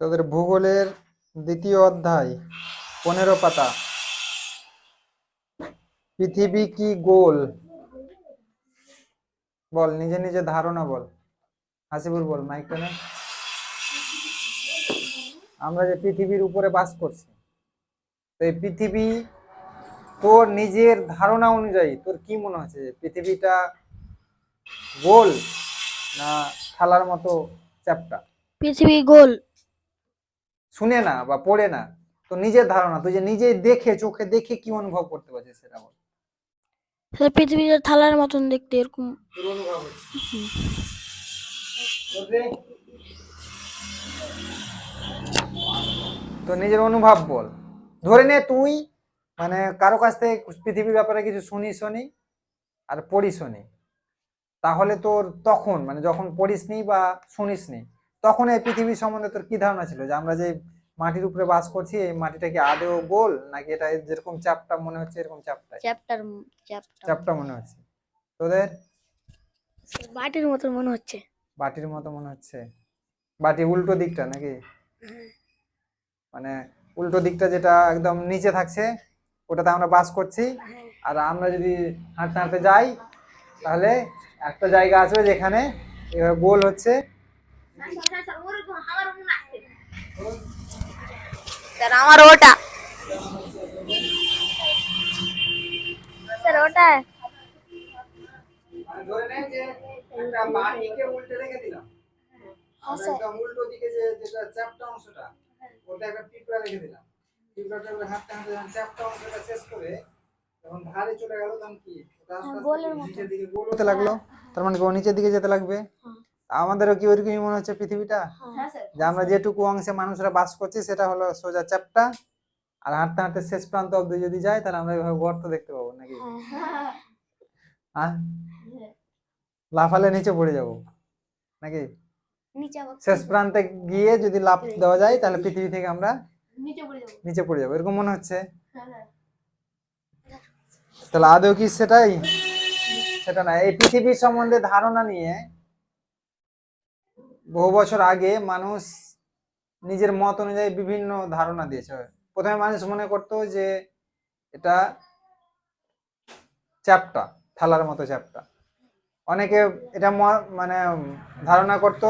তোদের ভূগোলের দ্বিতীয় অধ্যায় 15 পাতা। পৃথিবী কি গোল? বল, নিজে নিজে ধারণা বল। হাসিবুর বল, মাইকটা নে। আমরা যে পৃথিবীর উপরে বাস করছি, তো এই পৃথিবী তোর নিজের ধারণা অনুযায়ী তোর কি মনে হচ্ছে যে পৃথিবীটা গোল না থালার মতো চ্যাপ্টা? পৃথিবী গোল। শুনে না বা পড়ে না, তো নিজের ধারণা, তুই যে নিজে দেখে চোখে দেখে কি অনুভব করতে পারছিস সেটা বল। পৃথিবীটা থালার মতন দেখতে এরকম। তোর অনুভব হচ্ছে তো নিজের অনুভব বল। ধরে নে তুই মানে কারো কাছ থেকে পৃথিবীর ব্যাপারে কিছু শুনি আর পড়িসনি, তাহলে তোর তখন মানে যখন পড়িসনি বা শুনিসনি, তখন এই পৃথিবীর সম্বন্ধে তোর কি ধারণা ছিল যে আমরা যে মাটির উপরে বাস করছি, এই মাটিটা কি আদৌ গোল নাকি এটা যেরকম চাপটা মনে হচ্ছে এরকম চাপটা মনে হচ্ছে? তোদের বাটির মতো মনে হচ্ছে। বাটির মতো মনে হচ্ছে? বাটি উল্টো দিকটা নাকি? মানে উল্টো দিকটা যেটা একদম নিচে থাকছে ওটাতে আমরা বাস করছি, আর আমরা যদি হাঁটতে হাঁটতে যাই তাহলে একটা জায়গা আসবে যেখানে এভাবে গোল হচ্ছে। স্যার আমার ওটা, স্যার ওটা মানে ধরে নেন যে একটা বাটিকে উল্টে রেখে দিলাম, আর একদম উল্টো দিকে যে যেটা চ্যাপ্টা অংশটা ওটা একটা পিঁপড়া রেখে দিলাম। পিঁপড়াটা হাঁটতে হাঁটতে যখন চ্যাপ্টা অংশটা শেষ করে যখন ধারে চলে গেল, তখন কি ওটা আস্তে আস্তে নিচের দিকে গোল হতে লাগলো। তার মানে ও নিচের দিকে যেতে লাগবে। আমাদেরও কি ওইরকমই মনে হচ্ছে পৃথিবীটা, যে আমরা যেটুকু অংশে মানুষরা বাস করছি সেটা হলো সোজা চ্যাপ্টা, আর হাঁটতে হাঁটতে শেষ প্রান্ত অব্দি যদি যাই তাহলে আমরা এইভাবে গর্ত দেখতে পাবো নাকি? হ্যাঁ, লাফালে নিচে পড়ে যাব নাকি? শেষ প্রান্তে গিয়ে যদি লাফ দেওয়া যায় তাহলে পৃথিবী থেকে আমরা নিচে পড়ে যাবো, এরকম মনে হচ্ছে। তাহলে আদৌ কি সেটাই? সেটা না। এই পৃথিবীর সম্বন্ধে ধারণা নিয়ে বহু বছর আগে মানুষ নিজের মত অনুযায়ী বিভিন্ন ধারণা দিয়েছে। প্রথমে মানুষ মনে করতো যে এটা চ্যাপ্টা, থালার মতো চ্যাপ্টা। অনেকে এটা মানে ধারণা করতো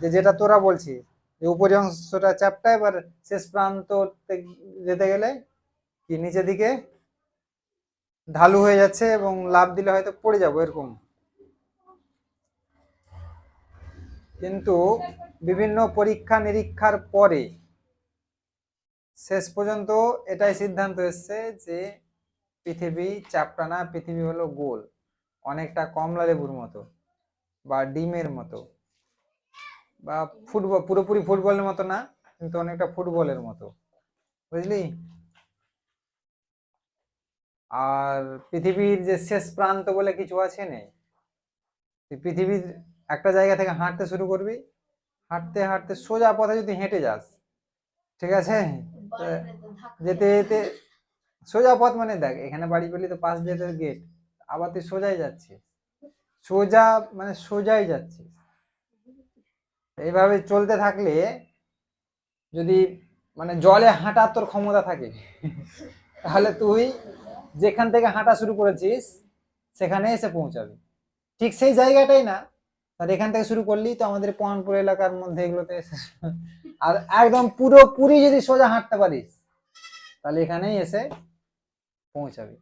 যে যেটা তোরা বলছিস, যে উপরি অংশটা চ্যাপ্টা, এবার শেষ প্রান্ত যেতে গেলে কি নিচের দিকে ঢালু হয়ে যাচ্ছে এবং লাফ দিলে হয়তো পড়ে যাবো এরকম। কিন্তু বিভিন্ন পরীক্ষা নিরীক্ষার পরে শেষ পর্যন্ত এটাই সিদ্ধান্ত এসছে যে পৃথিবী চ্যাপ্টা না, পৃথিবী হলো গোল, অনেকটা কমলা লেবুর মতো বা ডিমের মতো, বা ফুটবল, পুরোপুরি ফুটবলের মতো না কিন্তু অনেকটা ফুটবলের মতো, বুঝলি? আর পৃথিবীর যে শেষ প্রান্ত বলে কিছু আছে নেই। পৃথিবীর একটা জায়গা থেকে হাঁটতে শুরু করবি, হাঁটতে হাঁটতে সোজা পথে যদি হেঁটে যাস, ঠিক আছে, যেতে যেতে সোজা পথ মানে দেখ এখানে বাড়ি পেলি তো পাশ দিয়ে তোর গেট, আবার তুই সোজাই যাচ্ছিস, সোজা মানে সোজাই যাচ্ছিস। এইভাবে চলতে থাকলে যদি মানে জলে হাঁটার তোর ক্ষমতা থাকে তাহলে তুই যেখান থেকে হাঁটা শুরু করেছিস সেখানে এসে পৌঁছাবি। ঠিক সেই জায়গাটাই না, আর এখান থেকে শুরু করলি তো আমাদের পয়নপুর এলাকার মধ্যে এগুলোতে এসে, আর একদম পুরোপুরি যদি সোজা হাঁটতে পারিস তাহলে এখানেই এসে পৌঁছাবি।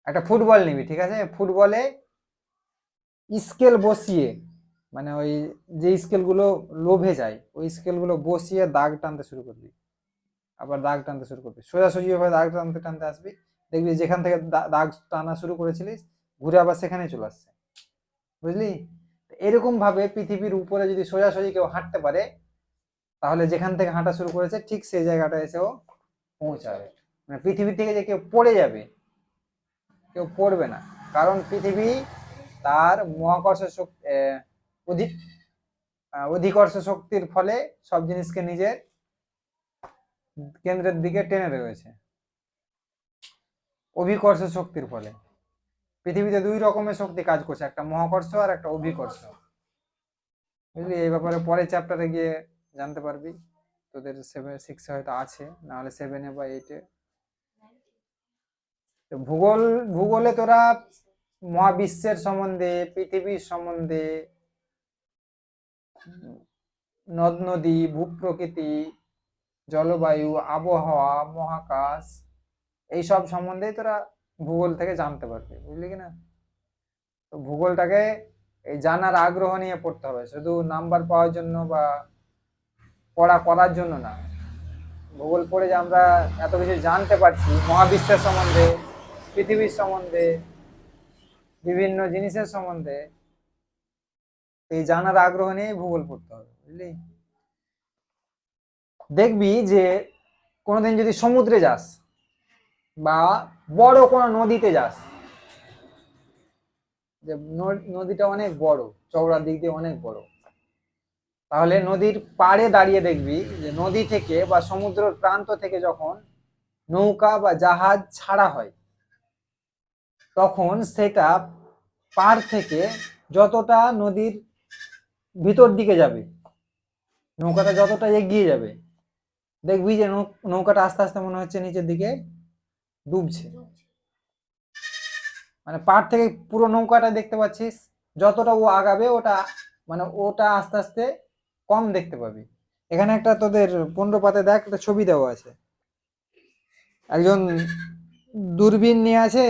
একটা ফুটবল নিবি, ঠিক আছে, ফুটবলে স্কেল বসিয়ে মানে ওই যে স্কেলগুলো লোভে যায় ওই স্কেলগুলো বসিয়ে দাগ টানতে শুরু করবি, আবার দাগ টানতে শুরু করবি, সোজাসুজি ভাবে দাগ টানতে টানতে আসবি, দেখবি যেখান থেকে দাগ টানা শুরু করেছিলিস ঘুরে আবার সেখানে চলে আসছে, বুঝলি? এরকম ভাবে পৃথিবীর উপরে যদি সোজাসুজি কেউ হাঁটতে পারে তাহলে যেখান থেকে হাঁটা শুরু করেছে ঠিক সেই জায়গাটা এসেও পৌঁছাবে। মানে পৃথিবী থেকে যে কেউ পড়ে যাবে, কেউ পড়বে না, কারণ পৃথিবী তার মহাকর্ষ শক্তি অধিকর্ষ শক্তির ফলে সব জিনিসকে নিজের কেন্দ্রের দিকে টেনে রয়েছে। অভিকর্ষ শক্তির ফলে পৃথিবীতে দুই রকমের শক্তি কাজ করছে, একটা মহাকর্ষ আর একটা অভিকর্ষ, বুঝলি? এই ব্যাপারে পরের চ্যাপ্টারে গিয়ে জানতে পারবি, তোদের 7-6 হয়তো আছে, না হলে 7 বা 8। ভূগোলে তোরা মহাবিশ্বের সম্বন্ধে, পৃথিবীর সম্বন্ধে, নদ নদী, ভূপ্রকৃতি, জলবায়ু, আবহাওয়া, মহাকাশ, এইসব সম্বন্ধে তোরা ভূগোল থেকে জানতে পারবি, বুঝলি কিনা। তো ভূগোলটাকে এই জানার আগ্রহ নিয়ে পড়তে হবে, শুধু নাম্বার পাওয়ার জন্য বা পড়া করার জন্য না। ভূগোল পড়ে যে আমরা এত কিছু জানতে পারছি মহাবিশ্বের সম্বন্ধে, পৃথিবীর সম্বন্ধে, বিভিন্ন জিনিসের সম্বন্ধে, এই জানার আগ্রহ নিয়ে ভূগোল পড়তে হবে, বুঝলি। দেখবি যে কোনোদিন যদি সমুদ্রে যাস বা বড় কোনো নদীতে যাস, যে নদীটা অনেক বড়, চওড়ার দিক দিয়ে অনেক বড়, তাহলে নদীর পাড়ে দাঁড়িয়ে দেখবি যে নদী থেকে বা সমুদ্রের প্রান্ত থেকে যখন নৌকা বা জাহাজ ছাড়া হয়, তখন সেটা পাড় থেকে যতটা নদীর ভিতর দিকে যাবে, নৌকাটা যতটা এগিয়ে যাবে, দেখবি যে নৌকাটা আস্তে আস্তে মনে হচ্ছে নিচের দিকে ডুবছে। মানে পাড় থেকে পুরো নৌকাটা দেখতে পাচ্ছিস, যতটা ও আগাবে ওটা মানে ওটা আস্তে আস্তে কম দেখতে পাবি। এখানে একটা তোদের 15 পাতে দেখ একটা ছবি দেওয়া আছে, একজন দূরবীন নিয়ে আছে,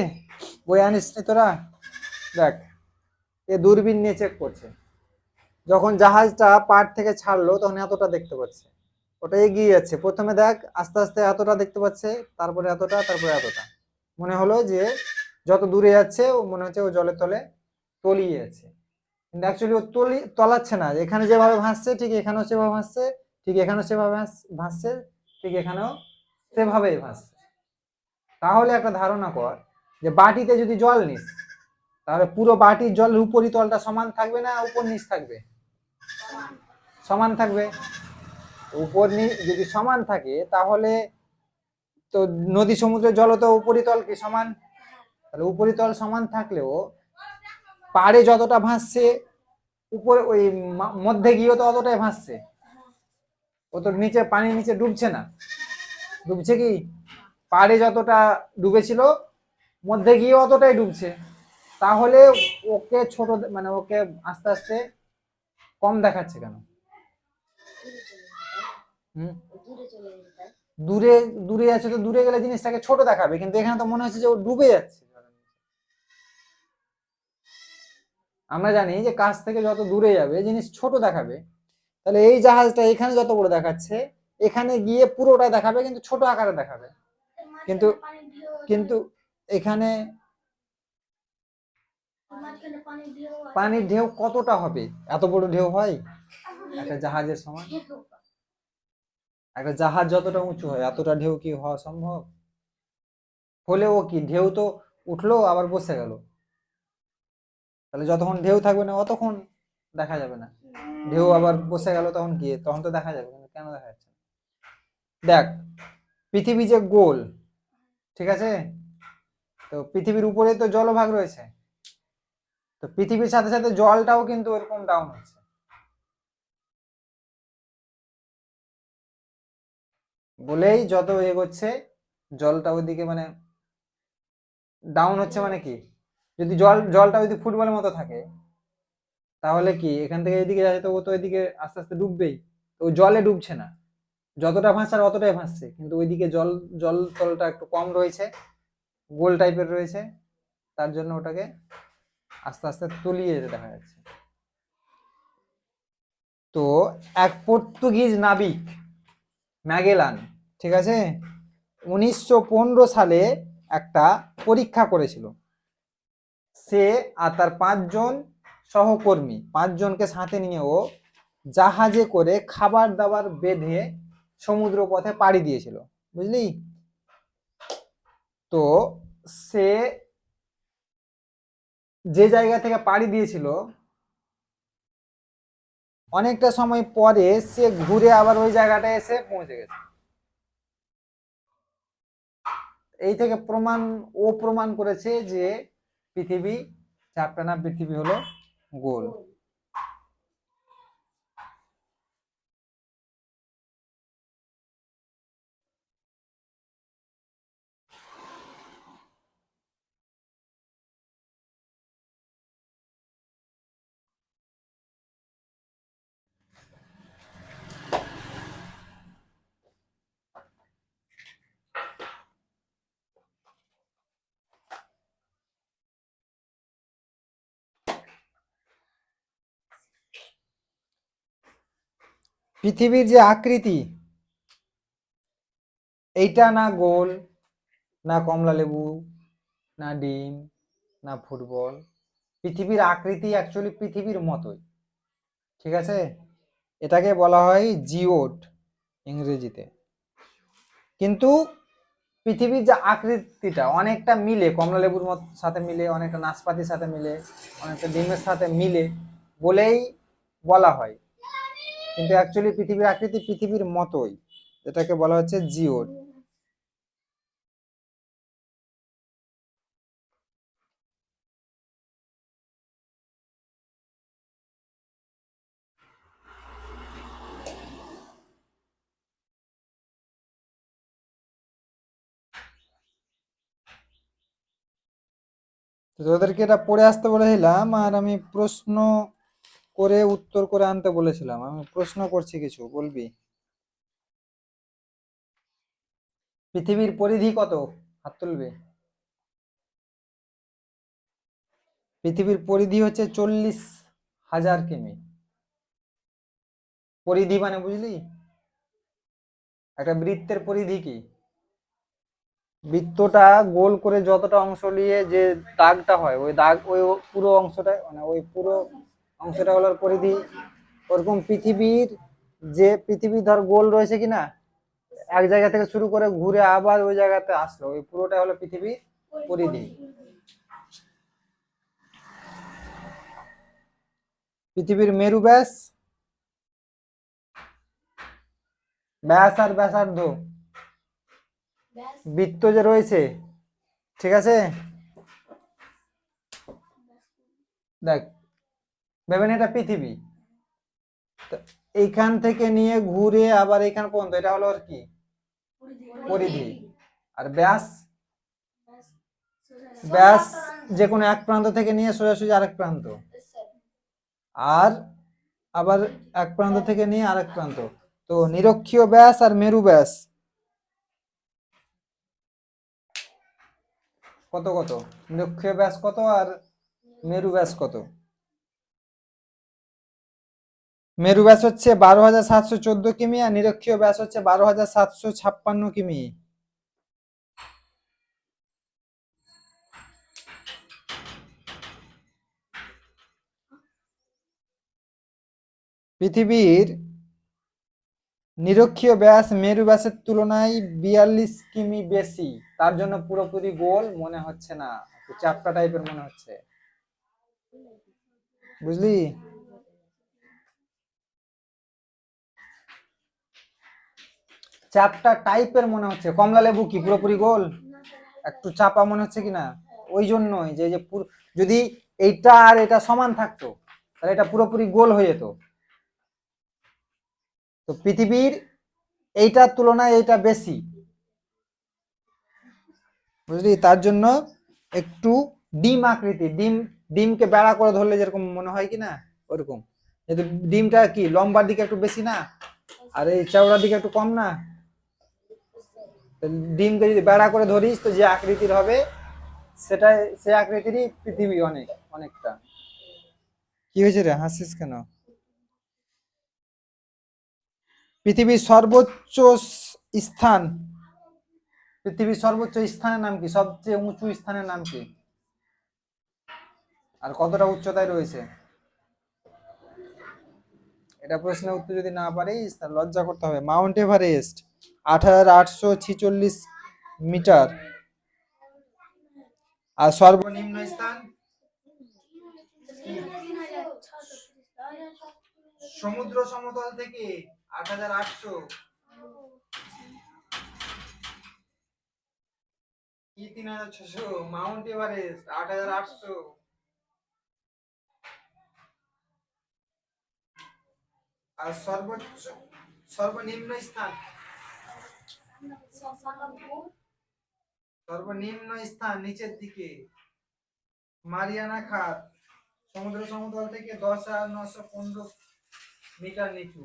বই আনিস নি তোরা? দেখ, এ দূরবীন নিয়ে চেক করছে, যখন জাহাজটা পাড় থেকে ছাড়লো তখন এতটা দেখতে পাচ্ছে, ওটা এগিয়ে যাচ্ছে, প্রথমে দেখ আস্তে আস্তে এতটা দেখতে পাচ্ছে, তারপরে এতটা, তারপরে এতটা, মনে হলো যে যত দূরে যাচ্ছে ও মনে হচ্ছে ও জলের তলে তলিয়ে যাচ্ছে, কিন্তু অ্যাকচুয়ালি ও তলাচ্ছে না, এখানে যেভাবে ভাসছে ঠিক এখানেও সেভাবে ভাসছে, ঠিক এখানেও সেভাবে ভাসছে, ঠিক এখানেও সেভাবেই ভাসছে। তাহলে একটা ধারণা কর যে বাটিতে যদি জল নিস, তাহলে পুরো বাটির জলের উপরিতলটা সমান থাকবে না উপর নিচ থাকবে? সমান থাকবে। উপর নিচ যদি সমান থাকে তাহলে তো নদী সমুদ্রের জল তো উপরিতল কি সমান? তাহলে উপরিতল সমান থাকলেও পাড়ে যতটা ভাসছে উপরে ওই মধ্যে গিয়েও তো অতটাই ভাসছে, ও তো নিচে পানির নিচে ডুবছে না, ডুবছে কি? পাড়ে যতটা ডুবেছিল মধ্যে গিয়ে অতটাই ডুবছে, তাহলে ওকে ছোট মানে ওকে আস্তে আস্তে কম দেখাচ্ছে কেন? দূরে দূরে আছে তো দূরে গেলে জিনিসটাকে ছোট দেখাবে, কিন্তু এখানে তো মনে হচ্ছে যে ও ডুবে যাচ্ছে। আমরা জানি যে কাছ থেকে যত দূরে যাবে জিনিস ছোট দেখাবে, তাহলে এই জাহাজটা এখানে যত বড় দেখাচ্ছে এখানে গিয়ে পুরোটা দেখাবে কিন্তু ছোট আকারে দেখাবে, কিন্তু কিন্তু এখানে পানির ঢেউ কতটা হবে? এত বড় ঢেউ হয় একটা জাহাজের সমান? একটা জাহাজ যতটা উঁচু হয় এতটা ঢেউ কি হওয়া সম্ভব? হলেও কি ঢেউ তো উঠলো আবার বসে গেল, তাহলে যতক্ষণ ঢেউ থাকবে না অতক্ষণ দেখা যাবে না, ঢেউ আবার বসে গেল তখন কি? তখন তো দেখা যাবে, কিন্তু কেন দেখা যাচ্ছে? দেখ, পৃথিবী যে গোল, ঠিক আছে, তো পৃথিবীর উপরে তো জলভাগ রয়েছে, তো পৃথিবীর সাথে সাথে জলটাও কিন্তু এরকম ডাউন হচ্ছে, বলেই যত এগোচ্ছে জলটা ওইদিকে মানে ডাউন হচ্ছে। মানে কি, যদি জলটা যদি ফুটবলের মতো থাকে তাহলে কি এখান থেকে এদিকে যাচ্ছে তো ও তো এদিকে আস্তে আস্তে ডুববেই, তো ও জলে ডুবছে না, যতটা ভাসার অতটাই ভাসছে, কিন্তু ওইদিকে জল তলটা একটু কম রয়েছে, গোল টাইপের রয়েছে, তার জন্য ওটাকে আস্তে আস্তে তলিয়ে যেতে দেখা যাচ্ছে। তো এক পর্তুগিজ নাবিক ম্যাগেলান, ঠিক আছে, 1915 সালে একটা পরীক্ষা করেছিল, সে আর তার 5 জন সহকর্মী, 5 জনকে সাথে নিয়ে ও জাহাজে করে খাবার দাবার বেঁধে সমুদ্র পথে পাড়ি দিয়েছিল, বুঝলি। তো সে যে জায়গা থেকে পাড়ি দিয়েছিল অনেকটা সময় পরে সে ঘুরে আবার ওই জায়গাটায় এসে পৌঁছে গেছে। এই থেকে প্রমাণ করেছে যে পৃথিবী চাপটা না, পৃথিবী হলো গোল। পৃথিবীর যে আকৃতি, এইটা না গোল, না কমলা লেবু, না ডিম, না ফুটবল। পৃথিবীর আকৃতি অ্যাকচুয়ালি পৃথিবীর মতোই, ঠিক আছে? এটাকে বলা হয় জিওড ইংরেজিতে। কিন্তু পৃথিবীর যে আকৃতিটা অনেকটা মিলে, কমলা লেবুর সাথে মিলে, অনেকটা নাশপাতির সাথে মিলে, অনেকটা ডিমের সাথে মিলে বলেই বলা হয়। কিন্তু অ্যাকচুয়ালি পৃথিবীর আকৃতি পৃথিবীর মতোই, এটাকে বলা হচ্ছে জিওড। তো তোদেরকে এটা পড়ে আসতে বলেছিলাম, আর আমি প্রশ্ন করে উত্তর করে আনতে বলেছিলাম। আমি প্রশ্ন করছি, কিছু বলবি? পৃথিবীর পরিধি কত? হাত তুলবে। পৃথিবীর পরিধি হচ্ছে 40,000 কিমি। পরিধি মানে বুঝলি? একটা বৃত্তের পরিধি কি? বৃত্তটা গোল করে যতটা অংশ নিয়ে যে দাগটা হয়, ওই দাগ, ওই পুরো অংশটা, মানে ওই পুরো অংশটা হলো পরিধি। ওরকম পৃথিবীর যে, পৃথিবী ধর গোল রয়েছে কিনা, এক জায়গা থেকে শুরু করে ঘুরে আবার ওই জায়গাতে আসলো, ওই পুরোটা হলো পৃথিবীর পরিধি। পৃথিবীর মেরু ব্যাস, ব্যাস আর ব্যাসার্ধ, বৃত্ত যে রয়েছে, ঠিক আছে? দেখ, ভেবে নে এটা পৃথিবী, তো এইখান থেকে নিয়ে ঘুরে আবার এইখান পর্যন্ত, এটা হলো আর কি পরিধি। আর ব্যাস, ব্যাস যে কোনো এক প্রান্ত থেকে নিয়ে সোজাসুজি আরেক প্রান্ত, আর আবার এক প্রান্ত থেকে নিয়ে আরেক প্রান্ত। তো নিরক্ষীয় ব্যাস আর মেরু ব্যাস কত কত? নিরক্ষীয় ব্যাস কত আর মেরু ব্যাস কত? মেরু ব্যাস হচ্ছে 12,714 কিমি, আর নিরক্ষীয় ব্যাস হচ্ছে 12,756 কিমি। পৃথিবীর নিরক্ষীয় ব্যাস মেরু ব্যাসের তুলনায় 42 কিমি বেশি, তার জন্য পুরোপুরি গোল মনে হচ্ছে না, একটু চ্যাপ্টা টাইপের মনে হচ্ছে, বুঝলি? চ্যাপ্টা টাইপের মনে হচ্ছে। কমলা লেবু কি পুরোপুরি গোল? একটু চাপা মনে হচ্ছে কিনা? ওই জন্যই যে যে যদি এইটা আর এটা সমান থাকতো, তাহলে এটা পুরোপুরি গোল হয়ে যেত। তো পৃথিবীর এইটার তুলনায় এইটা বেশি, বুঝলি? তার জন্য একটু ডিম আকৃতি, ডিমকে বেড়া করে ধরলে যেরকম মনে হয় কি না, ওরকম। কিন্তু ডিমটা কি লম্বার দিকে একটু বেশি না, আর এই চওড়ার দিকে একটু কম না? ডিমকে যদি বেড়া করে ধরিস, তো যে আকৃতির হবে সেটা, সে আকৃতিরই পৃথিবী অনেক, অনেকটা। কি হয়েছে রে, হাসিস কেন? পৃথিবীর সর্বোচ্চ স্থান, পৃথিবীর সর্বোচ্চ স্থানের নাম কি? সবচেয়ে উঁচু স্থানের নাম কি? আর কতটা উচ্চতায় রয়েছে? এটা প্রশ্নের উত্তর যদি না পারিস তাহলে লজ্জা করতে হবে। Mount Everest 8,846 metre. আর সর্বনিম্ন স্থান সমুদ্র সমতল থেকে 8,800 কি 3,600, মাউন্ট এভারেস্ট 8,800। আর সর্বোচ্চ, সর্বনিম্ন স্থান, সর্বনিম্ন স্থান নিচের দিকে, মারিয়ানা খাত, সমুদ্র সমতল থেকে 10,915 মিটার নিচু।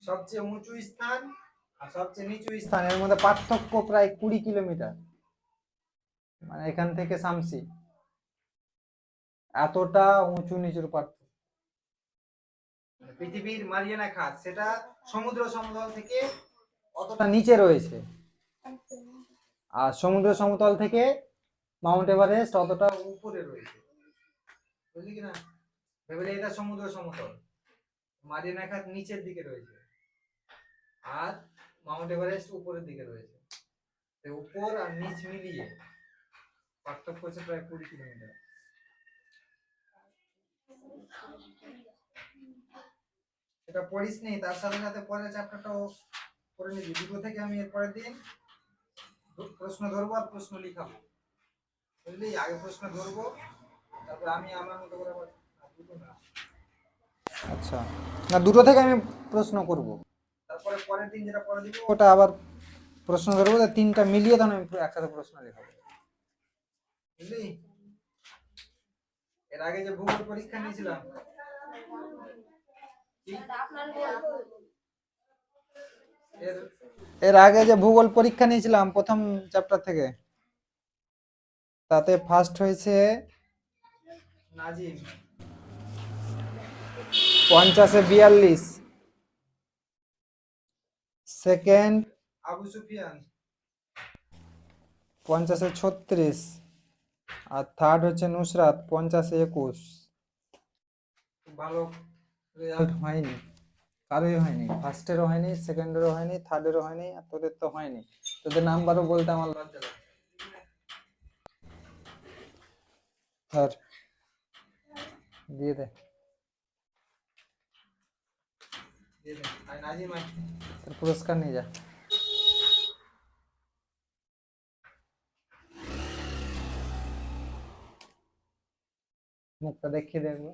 সবচেয়ে উঁচু স্থান আর সবচেয়ে নিচু স্থানের মধ্যে পার্থক্য প্রায় 20 কিলোমিটার, মানে এখান থেকে শামসি এতটা উঁচু নিচুর পার্থক্য। পৃথিবীর মারিয়ানা খাত সেটা সমুদ্র সমতল থেকে অতটা নিচে রয়েছে, আর সমুদ্র সমতল থেকে মাউন্ট এভারেস্ট অতটা উপরে রয়েছে, বুঝলি কিনা? ভেবে এটা সমুদ্র সমতল, মারিয়ানা খাত নিচের দিকে রয়েছে, আর মাউন্ট এভারেস্ট উপরের দিকে রয়েছে। উপর আর নিচ মিলিয়ে পার্থক্য হচ্ছে প্রায় 20 কিলোমিটার। এটা পড়িস নি, তার সাথে সাথে পরের চ্যাপ্টারটাও করে নিবি। দুটো থেকে আমি এর পরের দিন প্রশ্ন ধরবো আর প্রশ্ন লিখাবো, বুঝলি? আগে প্রশ্ন ধরবো, তারপর আমি আমার মতো করে দুটো না, আচ্ছা না, দুটো থেকে আমি প্রশ্ন করব, তারপরে পরের দিন যেটা পড়ে দিব ওটা আবার প্রশ্ন ধরবো, তিনটা মিলিয়ে তখন আমি একসাথে প্রশ্ন লিখাবো, বুঝলি? এর আগে যে ভূগোল পরীক্ষা নিয়েছিলাম, এর আগে যে ভূগোল পরীক্ষা নিয়েছিলাম প্রথম চ্যাপ্টার থেকে, তাতে ফার্স্ট হয়েছে নাজিম, 50-এ 42, সেকেন্ড আবু সুফিয়ান 50-এ 36, আর থার্ড হচ্ছে নুসরাত 50-এ 21। ভালো রেজাল্ট হয়নি, কারোই হয়নি, ফার্স্টেরও হয়নি, সেকেন্ডেরও হয়নি, থার্ডেরও হয়নি, আর তোদের তো হয়নি। তোদের নাম্বারও বলতে আমার লজ্জা লাগে। আর দিয়ে দে, দিয়ে দে, আয় নাজিম আয়, তোর পুরস্কার নিয়ে যা। মুখটা দেখিয়ে দেখবো।